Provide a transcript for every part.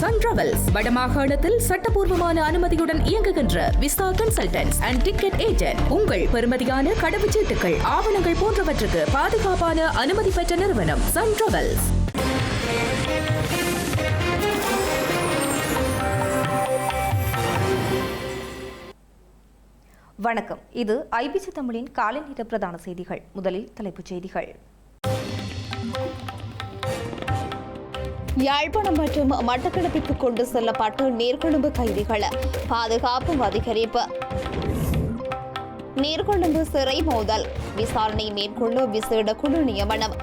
Sun travels வடமாகாணத்தில் சட்டபூர்வமான அனுமதியுடன் இயங்குகின்ற visa consultants and ticket agent. உங்கள் பெறுமதியான கடவுச்சீட்டுகள், ஆவணங்கள் போன்றவற்றுக்கு பாதுகாப்பான அனுமதி பெற்ற நிறுவனம் சன் டிராவல்ஸ். வணக்கம். இது ஐபிசி தமிழின் காலை நேர பிரதான செய்திகள். முதலில் தலைப்புச் செய்திகள். யாழ்ப்பாணம் மற்றும் மட்டக்களப்பிற்கு கொண்டு செல்லப்பட்ட நீர்கொழும்பு கைதிகள் பாதுகாப்பு அதிகரிப்பு. நீர்கொழும்பு சிறை மோதல் விசாரணை மேற்கொள்ள விசேட குழு நியமனம்.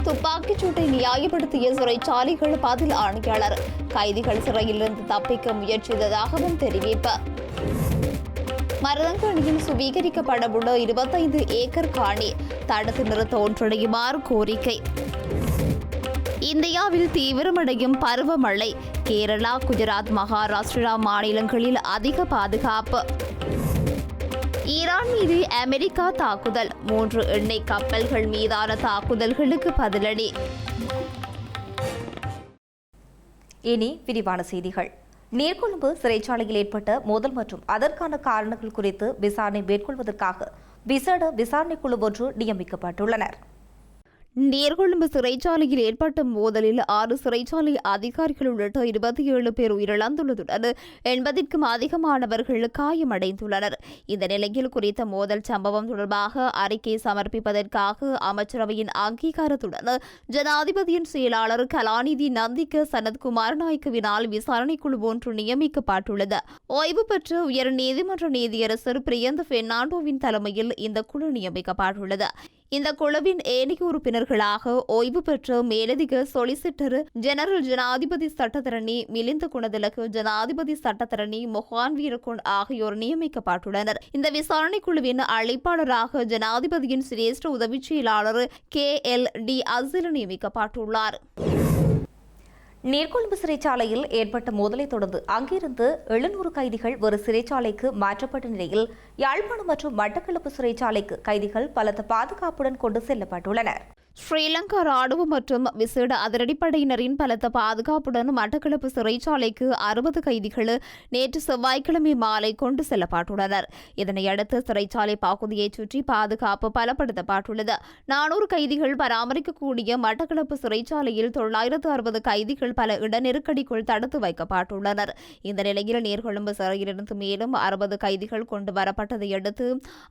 துப்பாக்கிச்சூட்டை நியாயப்படுத்திய சிறைச்சாலைகள் பதில் ஆணையாளர் கைதிகள் சிறையிலிருந்து தப்பிக்க முயற்சித்ததாகவும் தெரிவிப்பு. மருதங்கணியில் சுவீகரிக்கப்படவுள்ள 25 ஏக்கர் காணி தடுத்து நிறுத்த ஒன்றிணையுமாறு கோரிக்கை. இந்தியாவில் தீவிரமடையும் பருவமழை, கேரளா, குஜராத், மகாராஷ்டிரா மாநிலங்களில் அதிக பாதுகாப்பு. ஈரான் மீது அமெரிக்கா தாக்குதல், 3 எண்ணெய் கப்பல்கள் மீதான தாக்குதல்களுக்கு பதிலடி. இனி விரிவான செய்திகள். நீர்கொழும்பு சிறைச்சாலையில் ஏற்பட்ட மோதல் மற்றும் அதற்கான காரணங்கள் குறித்து விசாரணை மேற்கொள்வதற்காக விசேட விசாரணைக்குழு ஒன்று நியமிக்கப்பட்டுள்ளனர். நீர்கொழும்பு சிறைச்சாலையில் ஏற்பட்ட மோதலில் 6 சிறைச்சாலை அதிகாரிகள் உள்ளிட்ட 27 பேர் உயிரிழந்துள்ளதுடன் 80க்கும் அதிகமானவர்கள் காயமடைந்துள்ளனர். இந்த நிலையில் குறித்த மோதல் சம்பவம் தொடர்பாக அறிக்கை சமர்ப்பிப்பதற்காக அமைச்சரவையின் அங்கீகாரத்துடன் ஜனாதிபதியின் செயலாளர் கலாநிதி நந்திக சனத்குமார் நாயக்கவினால் விசாரணைக்குழு ஒன்று நியமிக்கப்பட்டுள்ளது. ஓய்வு பெற்ற உயர் நீதிமன்ற நீதியரசர் பிரியந்த பெர்னாண்டோவின் தலைமையில் இந்த குழு நியமிக்கப்பட்டுள்ளது. இந்த குழுவின் ஏனைய உறுப்பினர்களாக ஓய்வு பெற்ற மேலதிக சொலிசிட்டர் ஜெனரல் ஜனாதிபதி சட்டத்தரணி மிலிந்த குணதிலகு, ஜனாதிபதி சட்டத்தரணி மொஹான் வீரகுன் ஆகியோர் நியமிக்கப்பட்டுள்ளனர். இந்த விசாரணை குழுவின் அழைப்பாளராக ஜனாதிபதியின் சிரேஷ்ட உதவி செயலாளர் KLD அசில் நியமிக்கப்பட்டுள்ளார். நீர்கொழும்பு சிறைச்சாலையில் ஏற்பட்ட மோதலை தொடர்ந்து அங்கிருந்து 700 கைதிகள் ஒரு சிறைச்சாலைக்கு மாற்றப்பட்ட நிலையில் யாழ்ப்பாணம் மற்றும் மட்டக்களப்பு சிறைச்சாலைக்கு கைதிகள் பலத்த பாதுகாப்புடன் கொண்டு செல்லப்பட்டுள்ளனர். ஸ்ரீலங்கா ராணுவம் மற்றும் விசேட அதிரடிப்படையினரின் பலத்த பாதுகாப்புடன் மட்டக்களப்பு சிறைச்சாலைக்கு 60 கைதிகள் நேற்று செவ்வாய்க்கிழமை மாலை கொண்டு செல்லப்பட்டுள்ளனர். இதனையடுத்து சிறைச்சாலை பகுதியை சுற்றி பாதுகாப்பு பலப்படுத்தப்பட்டுள்ளது. 400 கைதிகள் பராமரிக்கக்கூடிய மட்டக்களப்பு சிறைச்சாலையில் 960 கைதிகள் பல இட நெருக்கடிக்குள் தடுத்து வைக்கப்பட்டுள்ளனர். இந்த நிலையில் நீர்கொழும்பு சிறையிலிருந்து மேலும் 60 கைதிகள் கொண்டு வரப்பட்டதை அடுத்து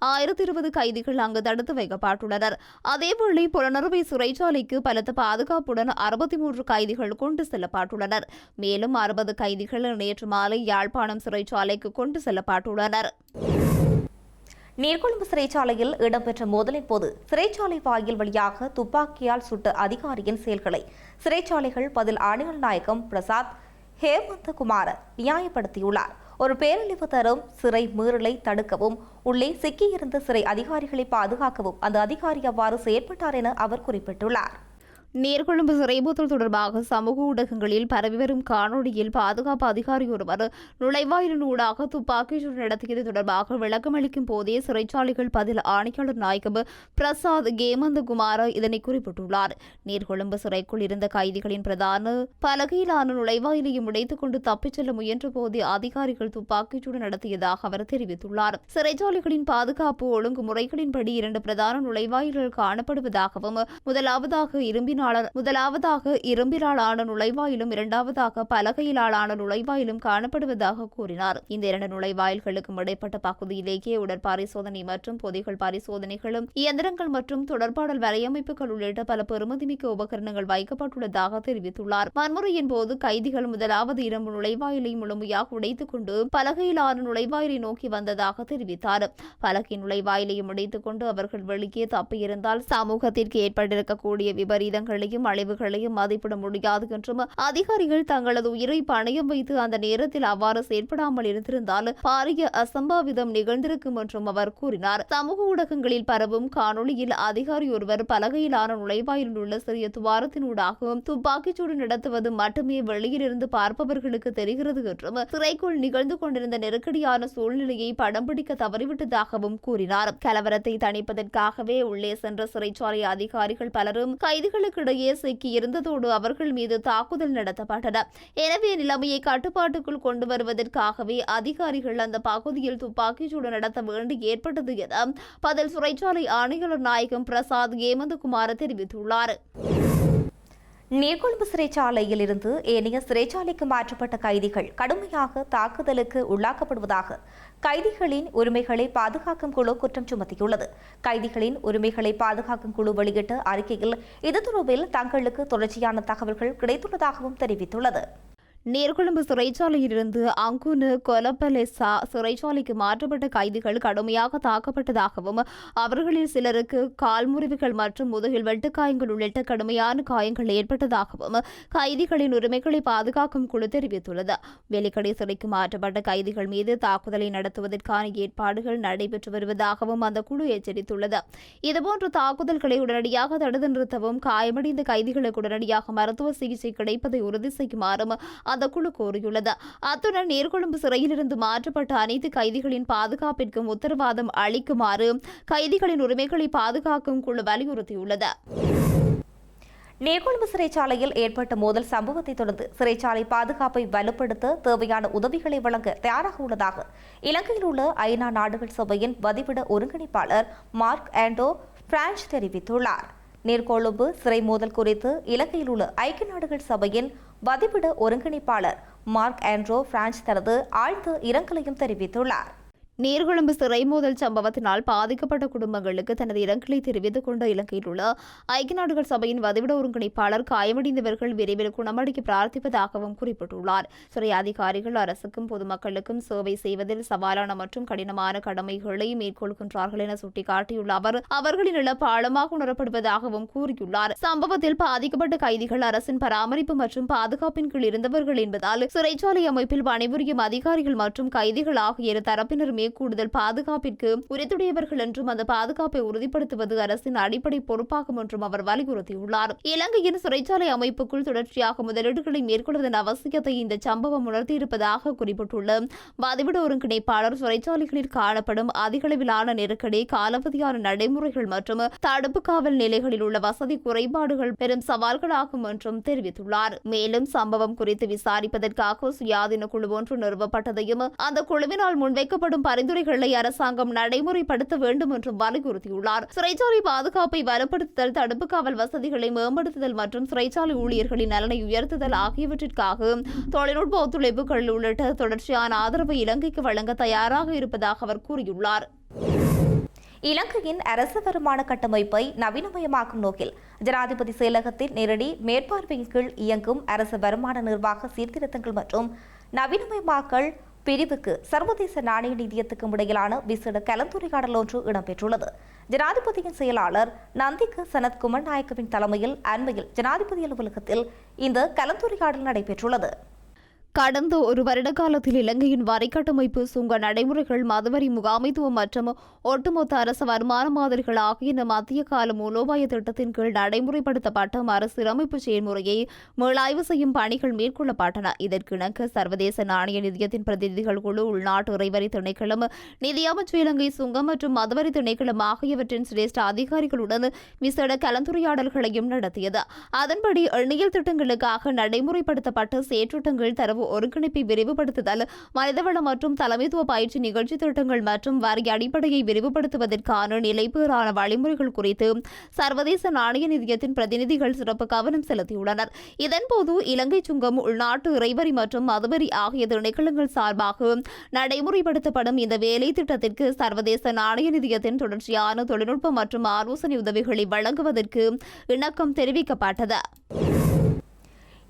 1020 கைதிகள் அங்கு தடுத்து வைக்கப்பட்டுள்ளனர். அதேவேளை புலனறுவை சிறைச்சாலைக்கு பலத்த பாதுகாப்புடன் 63 கைதிகள் கொண்டு செல்லப்பட்டுள்ளனர். மேலும் 60 கைதிகள் நேற்று மாலை யாழ்ப்பாணம் சிறைச்சாலைக்கு கொண்டு செல்லப்பட்டுள்ளனர். நீர்கொழும்பு சிறைச்சாலையில் இடம்பெற்ற மோதலின் போது சிறைச்சாலை வாயில் வழியாக துப்பாக்கியால் சுட்ட அதிகாரியின் செயல்களை சிறைச்சாலைகள் பதில் ஆணையாளர் நாயகம் பிரசாத் ஹேமந்தகுமார நியாயப்படுத்தியுள்ளார். ஒரு பேரழிவு தரும் சிறை மீறலை தடுக்கவும், உள்ளே சிக்கியிருந்த சிறை அதிகாரிகளை பாதுகாக்கவும் அந்த அதிகாரி அவ்வாறு செயற்பட்டார் என அவர் குறிப்பிட்டுள்ளார். நீர்கொழும்பு சிறைபோத்தல் தொடர்பாக சமூக ஊடகங்களில் பரவி வரும் காணொலியில் பாதுகாப்பு அதிகாரி ஒருவர் நுழைவாயிலின் ஊடாக துப்பாக்கிச்சூடு நடத்தியது தொடர்பாக விளக்கமளிக்கும் போதே சிறைச்சாலைகள் பதில் ஆணையாளர் நாயகம் பிரசாத் ஹேமந்தகுமார இதனை குறிப்பிட்டுள்ளார். நீர்கொழும்பு சிறைக்குள் இருந்த கைதிகளின் பிரதான பலகையிலான நுழைவாயிலையும் உடைத்துக் கொண்டு தப்பிச் செல்ல முயன்ற போதே அதிகாரிகள் துப்பாக்கிச்சூடு நடத்தியதாக அவர் தெரிவித்துள்ளார். சிறைச்சாலைகளின் பாதுகாப்பு ஒழுங்குமுறைகளின்படி 2 பிரதான நுழைவாயில்கள் காணப்படுவதாகவும் முதலாவதாக இரும்பினாலான நுழைவாயிலும், இரண்டாவதாக பலகையிலான நுழைவாயிலும் காணப்படுவதாக கூறினார். இந்த 2 நுழைவாயில்களுக்கும் இடைப்பட்ட பகுதியிலேயே உடற்பரிசோதனை மற்றும் பொதிகள் பரிசோதனைகளும், இயந்திரங்கள் மற்றும் தொடர்பாடல் வலையமைப்புகள் உள்ளிட்ட பல பெறுமதிமிக்க உபகரணங்கள் வைக்கப்பட்டுள்ளதாக தெரிவித்துள்ளார். வன்முறையின் போது கைதிகள் முதலாவது இரும்பு நுழைவாயிலை முழுமையாக உடைத்துக் கொண்டு பலகையிலான நுழைவாயிலை நோக்கி வந்ததாக தெரிவித்தார். பலகை நுழைவாயிலையும் உடைத்துக் கொண்டு அவர்கள் வெளியே தப்பியிருந்தால் சமூகத்திற்கு ஏற்பட்டிருக்கக்கூடிய விபரீதங்களையும் அழிவுகளையும் மதிப்பிட முடியாது என்றும், அதிகாரிகள் தங்களது உயிரை பணயம் வைத்து அந்த நேரத்தில் அவ்வாறு செயற்படாமல் இருந்திருந்தால் பாரிய அசம்பாவிதம் நிகழ்ந்திருக்கும் என்றும் அவர் கூறினார். சமூக ஊடகங்களில் பரவும் காணொலியில் அதிகாரி ஒருவர் பலகையிலான நுழைவாயிலில் உள்ள சிறிய துவாரத்தினூடாக துப்பாக்கிச்சூடு நடத்துவது மட்டுமே வெளியிலிருந்து பார்ப்பவர்களுக்கு தெரிகிறது என்றும், சிறைக்குள் நிகழ்ந்து கொண்டிருந்த நெருக்கடியான சூழ்நிலையை படம் பிடிக்க தவறிவிட்டதாகவும் கூறினார். கலவரத்தை தணிப்பதற்காகவே உள்ளே சென்ற சிறைச்சாலை அதிகாரிகள் பலரும் கைதிகளுக்கு மக்களுக்கிடையே சிக்கியிருந்ததோடு அவர்கள் மீது தாக்குதல் நடத்தப்பட்டன. எனவே நிலைமையை கட்டுப்பாட்டுக்குள் கொண்டு வருவதற்காகவே அதிகாரிகள் அந்த பகுதியில் துப்பாக்கிச்சூடு நடத்த வேண்டி ஏற்பட்டது என பதில் சிறைச்சாலை ஆணையாளர் நாயகம் பிரசாத் ஏமந்தகுமார் தெரிவித்துள்ளார். நீர்கொழும்பு சிறைச்சாலையில் இருந்து ஏனைய சிறைச்சாலைக்கு மாற்றப்பட்ட கைதிகள் கடுமையாக தாக்குதலுக்கு உள்ளாக்கப்படுவதாக கைதிகளின் உரிமைகளை பாதுகாக்கும் குழு குற்றம் சுமத்தியுள்ளது. கைதிகளின் உரிமைகளை பாதுகாக்கும் குழு வெளியிட்ட அறிக்கையில் இது தொடர்பில் தங்களுக்கு தொடர்ச்சியான தகவல்கள் கிடைத்துள்ளதாகவும் தெரிவித்துள்ளது. நீர்கொழும்பு சிறைச்சாலையிலிருந்து அங்குனு கொலப்பலெசா சிறைச்சாலைக்கு மாற்றப்பட்ட கைதிகள் கடுமையாக தாக்கப்பட்டதாகவும் அவர்களில் சிலருக்கு கால் முறிவுகள் மற்றும் முதுகில் வெட்டுக்காயங்கள் உள்ளிட்ட கடுமையான காயங்கள் ஏற்பட்டதாகவும் கைதிகளின் உரிமைகளை பாதுகாக்கும் குழு தெரிவித்துள்ளது. வெலிக்கடை சிறைக்கு மாற்றப்பட்ட கைதிகள் மீது தாக்குதலை நடத்துவதற்கான ஏற்பாடுகள் நடைபெற்று வருவதாகவும் அந்த குழு எச்சரித்துள்ளது. இதுபோன்ற தாக்குதல்களை உடனடியாக தடுத்து நிறுத்தவும் காயமடைந்த கைதிகளுக்கு உடனடியாக மருத்துவ சிகிச்சை கிடைப்பதை உறுதி செய்யுமாறும் அந்த குழு கோரியுள்ளது. அத்துடன் நீர்கொழும்பு சிறையிலிருந்து மாற்றப்பட்ட அனைத்து கைதிகளின் பாதுகாப்பிற்கும் உத்தரவாதம் அளிக்குமாறு கைதிகளின் உரிமைகளை பாதுகாக்கும் குழு வலியுறுத்தியுள்ளது. நீர்கொழும்பு சிறைச்சாலையில் ஏற்பட்ட மோதல் சம்பவத்தை தொடர்ந்து சிறைச்சாலை பாதுகாப்பை வலுப்படுத்த தேவையான உதவிகளை வழங்க தயாராக உள்ளதாக இலங்கையில் உள்ள ஐநா நாடுகள் சபையின் வதிவிட ஒருங்கிணைப்பாளர் மார்க் ஆண்டோ பிரான்ச் தெரிவித்துள்ளார். நீர்கொழும்பு சிறை மோதல் குறித்து இலங்கையில் உள்ள ஐக்கிய நாடுகள் சபையின் வதிவிட ஒருங்கிணைப்பாளர் மார்க் ஆண்ட்ரோ பிரான்ச் தனது ஆழ்ந்த இரங்கலையும் தெரிவித்துள்ளார். நீர்கொழும்பு சிறை மோதல் சம்பவத்தினால் பாதிக்கப்பட்ட குடும்பங்களுக்கு தனது இரங்கலை தெரிவித்துக் கொண்ட இலங்கையில் உள்ள ஐக்கிய நாடுகள் சபையின் வதிவிட ஒருங்கிணைப்பாளர் காயமடைந்தவர்கள் விரைவில் குணமடைக்க பிரார்த்திப்பதாகவும் குறிப்பிட்டுள்ளார். சிறை அதிகாரிகள் அரசுக்கும் பொதுமக்களுக்கும் சேவை செய்வதில் சவாலான மற்றும் கடினமான கடமைகளை மேற்கொள்கின்றார்கள் என சுட்டிக்காட்டியுள்ள அவர் அவர்களின் இழப்பு ஆழமாக உணரப்படுவதாகவும் கூறியுள்ளார். சம்பவத்தில் பாதிக்கப்பட்ட கைதிகள் அரசின் பராமரிப்பு மற்றும் பாதுகாப்பின் கீழ் இருந்தவர்கள் என்பதால் சிறைச்சாலை அமைப்பில் பணிபுரியும் அதிகாரிகள் மற்றும் கைதிகள் ஆகிய இரு தரப்பினருமே கூடுதல் பாதுகாப்பிற்கு உரித்துடையவர்கள் என்றும் அந்த பாதுகாப்பை உறுதிப்படுத்துவது அரசின் அடிப்படை பொறுப்பாகும் என்றும் அவர் வலியுறுத்தியுள்ளார். இலங்கையின் சிறைச்சாலை அமைப்புக்குள் தொடர்ச்சியாக முதலீடுகளை மேற்கொள்வதன் அவசியத்தை இந்த சம்பவம் உணர்த்தியிருப்பதாக குறிப்பிட்டுள்ள வதிவிட ஒருங்கிணைப்பாளர் சிறைச்சாலைகளில் காணப்படும் அதிகளவிலான நெருக்கடி, காலாவதியான நடைமுறைகள் மற்றும் தடுப்பு காவல் நிலைகளில் உள்ள வசதி குறைபாடுகள் பெரும் சவால்களாகும் என்றும் தெரிவித்துள்ளார். மேலும் சம்பவம் குறித்து விசாரிப்பதற்காக சுயாதீன குழு ஒன்று நிறுவப்பட்டதையும் அந்த குழுவினால் முன்வைக்கப்படும் பரிந்துரைகளை அரசாங்கம் நடைமுறைப்படுத்த வேண்டும் என்றும் வலியுறுத்தியுள்ளார். சிறைச்சாலை பாதுகாப்பை வலுப்படுத்துதல், தடுப்பு காவல் வசதிகளை மேம்படுத்துதல் மற்றும் சிறைச்சாலை ஊழியர்களின் நலனை உயர்த்துதல் ஆகியவற்றிற்காக தொழில்நுட்ப ஒத்துழைப்புகள் உள்ளிட்ட தொடர்ச்சியான ஆதரவை இலங்கைக்கு வழங்க தயாராக இருப்பதாக அவர் கூறியுள்ளார். இலங்கையின் அரசு வருமான கட்டமைப்பை நவீனமயமாக்கும் நோக்கில் ஜனாதிபதி செயலகத்தின் நேரடி மேற்பார்வையின் கீழ் இயங்கும் அரசு வருமான நிர்வாக சீர்திருத்தங்கள் மற்றும் நவீனமயமாக்கல் பிரிவுக்கு சர்வதேச நாணய நிதியத்துக்கும் இடையிலான விசேட கலந்துரையாடல் ஒன்று இடம்பெற்றுள்ளது. ஜனாதிபதியின் செயலாளர் நந்திக சனத் குமரநாயக்கவின் தலைமையில் அண்மையில் ஜனாதிபதி அலுவலகத்தில் இந்த கலந்துரையாடல் நடைபெற்றுள்ளது. கடந்த ஒரு வருட காலத்தில் இலங்கையின் வரி கட்டமைப்பு, சுங்க நடைமுறைகள், மதுவரி முகாமைத்துவம் மற்றும் ஒட்டுமொத்த அரசு வருமான மாதிரிகள் ஆகிய மத்திய கால மூலோபாய திட்டத்தின் கீழ் நடைமுறைப்படுத்தப்பட்ட மறுசீரமைப்பு செயல்முறையை மீளாய்வு செய்யும் பணிகள் மேற்கொள்ளப்பட்டன. இதற்கிணங்க சர்வதேச நாணய நிதியத்தின் பிரதிநிதிகள் குழு, உள்நாட்டு இறைவரி திணைக்களம், நிதியமைச்சு, இலங்கை சுங்கம் மற்றும் மதுவரி திணைக்களம் ஆகியவற்றின் சிரேஷ்ட அதிகாரிகளுடன் விசேட கலந்துரையாடல்களையும் நடத்தியது. அதன்படி எண்ணியல் திட்டங்களுக்காக நடைமுறைப்படுத்தப்பட்ட செயற்றிட்டங்கள், தரவு ஒருங்கிணைப்பை விரிவுபடுத்துதல், மனிதவள மற்றும் தலைமைத்துவ பயிற்சி நிகழ்ச்சி திட்டங்கள் மற்றும் வரி அடிப்படையை விரிவுபடுத்துவதற்கான நிலைபெறான வழிமுறைகள் குறித்து சர்வதேச நாணய நிதியத்தின் பிரதிநிதிகள் சிறப்பு கவனம் செலுத்தியுள்ளனர். இதன்போது இலங்கை சுங்கம், உள்நாட்டு இறைவரி மற்றும் மதுவரி ஆகிய திணைக்களங்கள் சார்பாக நடைமுறைப்படுத்தப்படும் இந்த வேலை திட்டத்திற்கு சர்வதேச நாணய நிதியத்தின் தொடர்ச்சியான தொழில்நுட்ப மற்றும் ஆலோசனை உதவிகளை வழங்குவதற்கு இணக்கம் தெரிவிக்கப்பட்டது.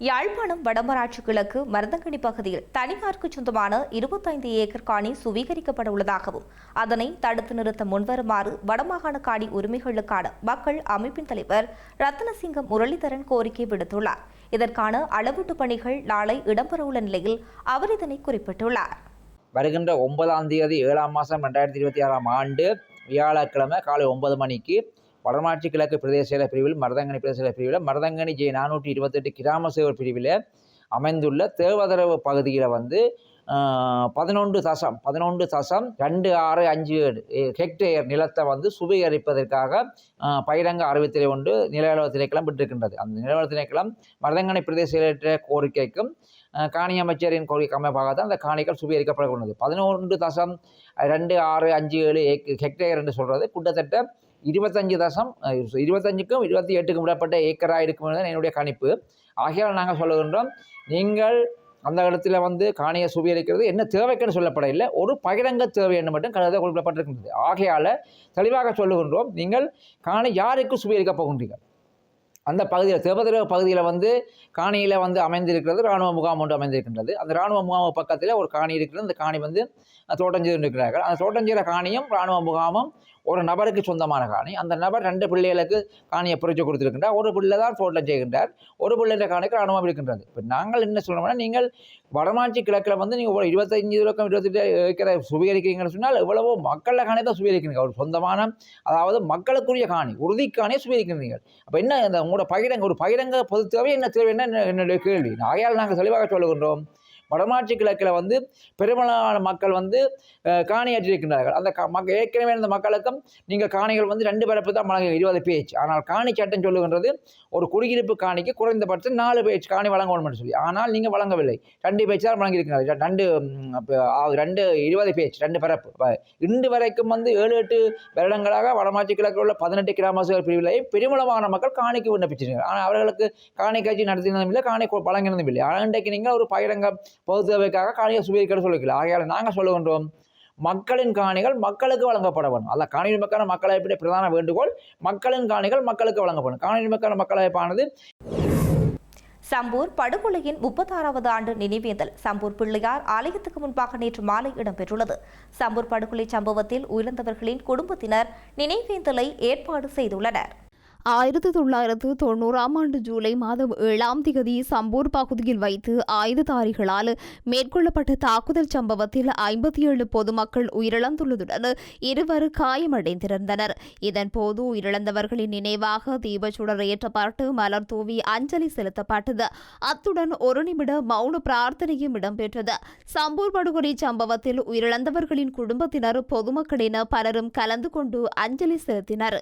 யாழ்ப்பாணம் வடமராட்சி கிழக்கு மருதங்கனி பகுதியில் தனியாருக்கு சொந்தமான 25 ஏக்கர் காணி சுவீகரிக்கப்பட உள்ளதாகவும் அதனை தடுத்து நிறுத்த முன்வருமாறு வடமாகாண காணி உரிமைகளுக்கான மக்கள் அமைப்பின் தலைவர் ரத்னசிங்கம் முரளிதரன் கோரிக்கை விடுத்துள்ளார். இதற்கான அளவீட்டு பணிகள் நாளை இடம்பெறவுள்ள நிலையில் அவர் இதனை குறிப்பிட்டுள்ளார். வருகின்ற 9ஆம் தேதி 7ஆம் மாதம் 2026ஆம் ஆண்டு வியாழக்கிழமை காலை 9 மணிக்கு வடமாட்சி கிழக்கு பிரதேச செயலர் பிரிவில் மருதங்கனி பிரதேச செயலர் பிரிவில் மருதங்கனி J 428 கிராம சேவர் பிரிவில் அமைந்துள்ள தேவதரவு பகுதியில் 11.11.2657 ஹெக்டேர் நிலத்தை வந்து சுவீகரிப்பதற்காக பகிரங்க அறிவித்தலை ஒன்று நிலவள திணைக்களம் விட்டிருக்கின்றது. அந்த நிலவள திணைக்களம் மருதங்கனை பிரதேச செயலற்ற கோரிக்கைக்கும் காணி அமைச்சரின் கோரிக்கை அமைப்பாக தான் அந்த காணிகள் சுவீகரிக்கப்படக்கூடாது. 11.2657 ஹெக்டேர் என்று சொல்கிறது கிட்டத்தட்ட 25க்கும் 28க்கும் விடப்பட்ட ஏக்கராக இருக்கும் என்பது என்னுடைய கணிப்பு. ஆகையால் நாங்கள் சொல்லுகின்றோம், நீங்கள் அந்த இடத்துல வந்து காணியை சுவீகரிக்கிறது என்ன தேவைக்குன்னு சொல்லப்படவில்லை, ஒரு பகிரங்க தேவை என்று மட்டும் கருத குறிப்பிடப்பட்டிருக்கின்றது. ஆகையால் தெளிவாக சொல்லுகின்றோம், நீங்கள் காணி யாருக்கு சுவீகரிக்க போகின்றீர்கள்? அந்த பகுதியில் தேவதிர பகுதியில் வந்து காணியில் வந்து அமைந்திருக்கிறது இராணுவ முகாம் ஒன்று அமைந்திருக்கின்றது. அந்த இராணுவ முகாம் பக்கத்தில் ஒரு காணி இருக்கிறது. அந்த காணி வந்து தோட்டஞ்சீர் இருக்கிறார்கள். அந்த தோட்டஞ்சீர காணியும் இராணுவ முகாமும் ஒரு நபருக்கு சொந்தமான காணி. அந்த நபர் 2 பிள்ளைகளுக்கு காணியை பிரித்து கொடுத்திருக்கின்றார். ஒரு பிள்ளை தான் தோட்டம் செய்கின்றார், ஒரு பிள்ளைன்ற காணிக்கு இராணுவம் இருக்கின்றது. இப்போ நாங்கள் என்ன சொல்கிறோம்னா, நீங்கள் வடமாட்சி கிழக்கில் வந்து நீங்கள் 25 ஏக்கரை சுவீகரிக்கிறீங்கன்னு சொன்னால் எவ்வளவோ மக்களில் காணி தான் சுவீகரிக்கிறீங்க. ஒரு சொந்தமான, அதாவது மக்களுக்குரிய காணி, உறுதி காணியை சுவீகரிக்கிறீங்க. அப்போ என்ன இந்த உங்களோட ஒரு பகிரங்க பொது தேவை என்ன தேவை என்ன என்னுடைய கேள்வி. ஆகையால் நாங்கள் தெளிவாக சொல்லுகின்றோம், வடமாட்சி கிழக்கில் வந்து பெரும்பாலான மக்கள் வந்து காணியாற்றியிருக்கின்றார்கள். அந்த ஏற்கனவே இந்த மக்களுக்கும் நீங்கள் காணிகள் வந்து 2 பரப்பு தான் வழங்க 20 பேஜ். ஆனால் காணி சட்டம் சொல்லுகின்றது ஒரு குடியிருப்பு காணிக்கு குறைந்தபட்சம் 4 பேஜ் காணி வழங்கணும் என்று சொல்லி. ஆனால் நீங்கள் வழங்கவில்லை, 2 பேஜ் தான் வழங்கியிருக்கிறார்கள். 20 பேஜ் 2 பரப்பு. இன்று வரைக்கும் வந்து 7-8 வருடங்களாக வடமாட்சி கிழக்கில் உள்ள 18 கிராம சேவை பிரிவிலையும் பெரும்பாலான மக்கள் காணிக்கு விண்ணப்பிச்சிருக்காங்க. ஆனால் அவர்களுக்கு காணி காட்சி நடத்தினதும் இல்லை, காணி வழங்கினதும் இல்லை. ஆனால் இன்றைக்கு நீங்கள் ஒரு பகிரங்க பொது தேவைக்காக காணியை சுவீகரிக்க சொல்லிக்கல. ஆகையால் நாங்கள் சொல்லுகின்றோம், மக்களின் காணிகள் மக்களுக்கு வழங்கப்பட வேண்டும். அல்ல காணியுரிமைக்கான மக்களமைப்பின் பிரதான வேண்டுகோள், மக்களின் காணிகள் மக்களுக்கு வழங்கப்படும். காணியுரிமைக்கான மக்களமைப்பானது சம்பூர் படுகொலையின் 36வது ஆண்டு நினைவேந்தல் சம்பூர் பிள்ளையார் ஆலயத்துக்கு முன்பாக நேற்று மாலை இடம்பெற்றுள்ளது. சம்பூர் படுகொலை சம்பவத்தில் உயிரிழந்தவர்களின் குடும்பத்தினர் நினைவேந்தலை ஏற்பாடு செய்துள்ளனர். 1990ஆம் ஆண்டு ஜூலை மாதம் 7ஆம் தேதி சம்பூர் பகுதியில் வைத்து ஆயுததாரிகளால் மேற்கொள்ளப்பட்ட தாக்குதல் சம்பவத்தில் 57 பொதுமக்கள் உயிரிழந்துள்ளதுடன் 2 காயமடைந்திருந்தனர். இதன்போது உயிரிழந்தவர்களின் நினைவாக தீபச்சுடர் ஏற்றப்பட்டு மலர் தூவி அஞ்சலி செலுத்தப்பட்டது. அத்துடன் 1 நிமிட மௌன பிரார்த்தனையும் இடம்பெற்றது. சம்பூர் படுகொலை சம்பவத்தில் உயிரிழந்தவர்களின் குடும்பத்தினர், பொதுமக்கள் என பலரும் கலந்து கொண்டு அஞ்சலி செலுத்தினர்.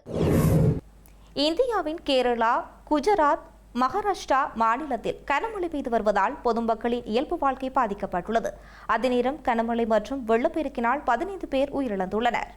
இந்தியாவின் கேரளா, குஜராத், மகாராஷ்டிரா மாநிலத்தில் கனமழை பெய்து வருவதால் பொதுமக்களின் இயல்பு வாழ்க்கை பாதிக்கப்பட்டுள்ளது. அதே நேரம் கனமழை மற்றும் வெள்ளப்பெருக்கினால் 15 பேர் உயிரிழந்துள்ளனர்.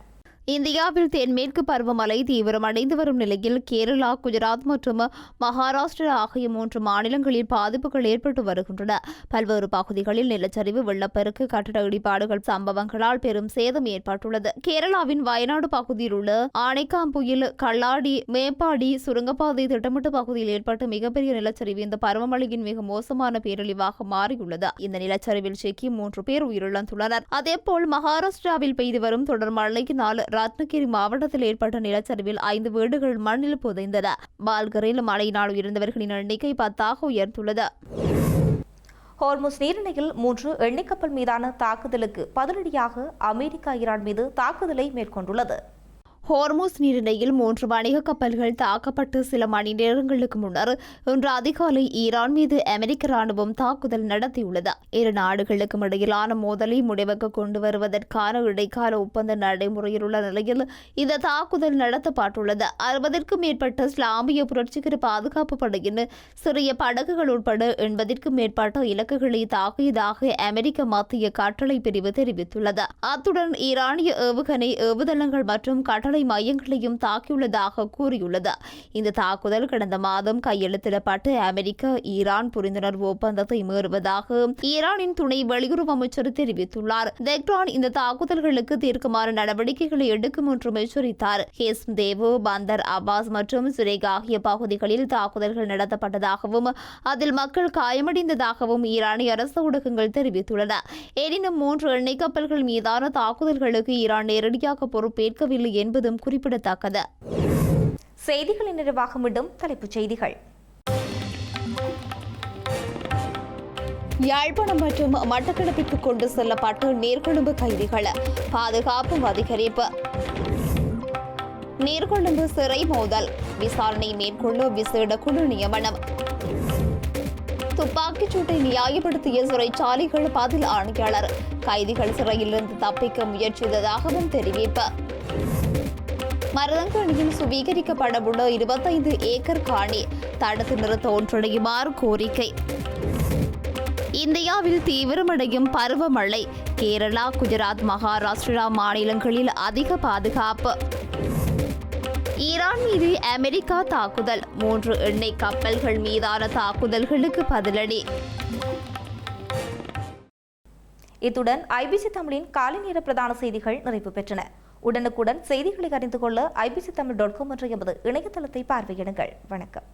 இந்தியாவில் தென்மேற்கு பருவமழை தீவிரமடைந்து வரும் நிலையில் கேரளா, குஜராத் மற்றும் மகாராஷ்டிரா ஆகிய 3 மாநிலங்களில் பாதிப்புகள் ஏற்பட்டு வருகின்றன. பல்வேறு பகுதிகளில் நிலச்சரிவு, வெள்ளப்பெருக்கு, கட்டட இடிபாடுகள் சம்பவங்களால் பெரும் சேதம் ஏற்பட்டுள்ளது. கேரளாவின் வயநாடு பகுதியில் உள்ள ஆனைக்காம்புயில் கல்லாடி, மேப்பாடி சுரங்கப்பாதை திட்டமிட்ட பகுதியில் ஏற்பட்ட மிகப்பெரிய நிலச்சரிவு இந்த பருவமழையின் மிக மோசமான பேரழிவாக மாறியுள்ளது. இந்த நிலச்சரிவில் சிக்கி 3 பேர் உயிரிழந்துள்ளனர். அதேபோல் மகாராஷ்டிராவில் பெய்து வரும் தொடர் மழையினால் ரத்னகிரி மாவட்டத்தில் ஏற்பட்ட நிலச்சரிவில் 5 வீடுகள் மண்ணில் புதைந்தன. பால்கரில் மழையினால் உயிர்ந்தவர்களின் எண்ணிக்கை 10ஆக உயர்ந்துள்ளது. ஹோர்முஸ் நீரிணையில் 3 எண்ணெய் கப்பல் மீதான தாக்குதலுக்கு பதிலடியாக அமெரிக்கா ஈரான் மீது தாக்குதலை மேற்கொண்டுள்ளது. ஹோர்முஸ் நீரிணையில் 3 வணிக கப்பல்கள் தாக்கப்பட்டு சில மணி நேரங்களுக்கு முன்னர் இன்று அதிகாலை ஈரான் மீது அமெரிக்க ராணுவம் தாக்குதல் நடத்தியுள்ளது. 2 நாடுகளுக்கும் இடையிலான மோதலை முடிவுக்கு கொண்டு வருவதற்கான இடைக்கால ஒப்பந்த நடைமுறையில் உள்ள நிலையில் இந்த தாக்குதல் நடத்தப்பட்டுள்ளது. 60க்கும் மேற்பட்ட இஸ்லாமிய புரட்சிகர பாதுகாப்பு படையின் சிறிய படகுகள் உட்பட 80க்கும் மேற்பட்ட இலக்குகளை தாக்கியதாக அமெரிக்க மத்திய கட்டளை பிரிவு தெரிவித்துள்ளது. அத்துடன் ஈரானிய ஏவுகணை ஏவுதளங்கள் மற்றும் கட்டளை மையங்களையும் தாக்கியுள்ளதாக கூறியுள்ளது. இந்த தாக்குதல் கடந்த மாதம் கையெழுத்திடப்பட்டு அமெரிக்க ஈரான் புரிந்துணர்வு ஒப்பந்தத்தை மீறுவதாக ஈரானின் துணை வெளியுறவு அமைச்சர் தெரிவித்துள்ளார். தெஹ்ரான் இந்த தாக்குதல்களுக்கு தீர்க்கமான நடவடிக்கைகளை எடுக்கும் என்றும் எச்சரித்தார். ஹேஸ்ம் தேவு, பந்தர் அப்பாஸ் மற்றும் சுரேக் ஆகிய பகுதிகளில் தாக்குதல்கள் நடத்தப்பட்டதாகவும் அதில் மக்கள் காயமடைந்ததாகவும் ஈரானிய அரசு ஊடகங்கள் தெரிவித்துள்ளன. எனினும் 3 எண்ணெய் கப்பல்கள் மீதான தாக்குதல்களுக்கு ஈரான் நேரடியாக பொறுப்பேற்கவில்லை என்பதும் குறிப்பிடத்தக்கது. செய்திகளின் நிறைவாக மீண்டும் தலைப்புச் செய்திகள். யாழ்ப்பாணம் மற்றும் மட்டக்களப்பிற்கு கொண்டு செல்லப்பட்ட நீர்கொழும்பு கைதிகள் பாதுகாப்பு அதிகரிப்பு. நீர்கொழும்பு சிறை மோதல் விசாரணை மேற்கொள்ள விசேட குழு நியமனம். துப்பாக்கிச் சூட்டை நியாயப்படுத்திய சிறைச்சாலைகள் பதில் ஆணையாளர். கைதிகள் சிறையிலிருந்து தப்பிக்க முயற்சித்ததாகவும் தெரிவிப்பு. மருதங்கணியில் சுவீகரிக்கப்படவுள்ள 25 ஏக்கர் காணி தடுத்து நிறுத்த ஒன்றிணையுமாறு கோரிக்கை. இந்தியாவில் தீவிரமடையும் பருவமழை. கேரளா, குஜராத், மகாராஷ்டிரா மாநிலங்களில் அதிக பாதுகாப்பு. ஈரான் மீது அமெரிக்கா தாக்குதல். 3 எண்ணெய் கப்பல்கள் மீதான தாக்குதல்களுக்கு பதிலடி. இத்துடன் ஐபிசி தமிழின் காலை நேர பிரதான செய்திகள் நிறைவு பெற்றன. உடனுக்குடன் செய்திகளை அறிந்து கொள்ள ibctamil.com என்ற எமது இணையதளத்தை பார்வையிடுங்கள். வணக்கம்.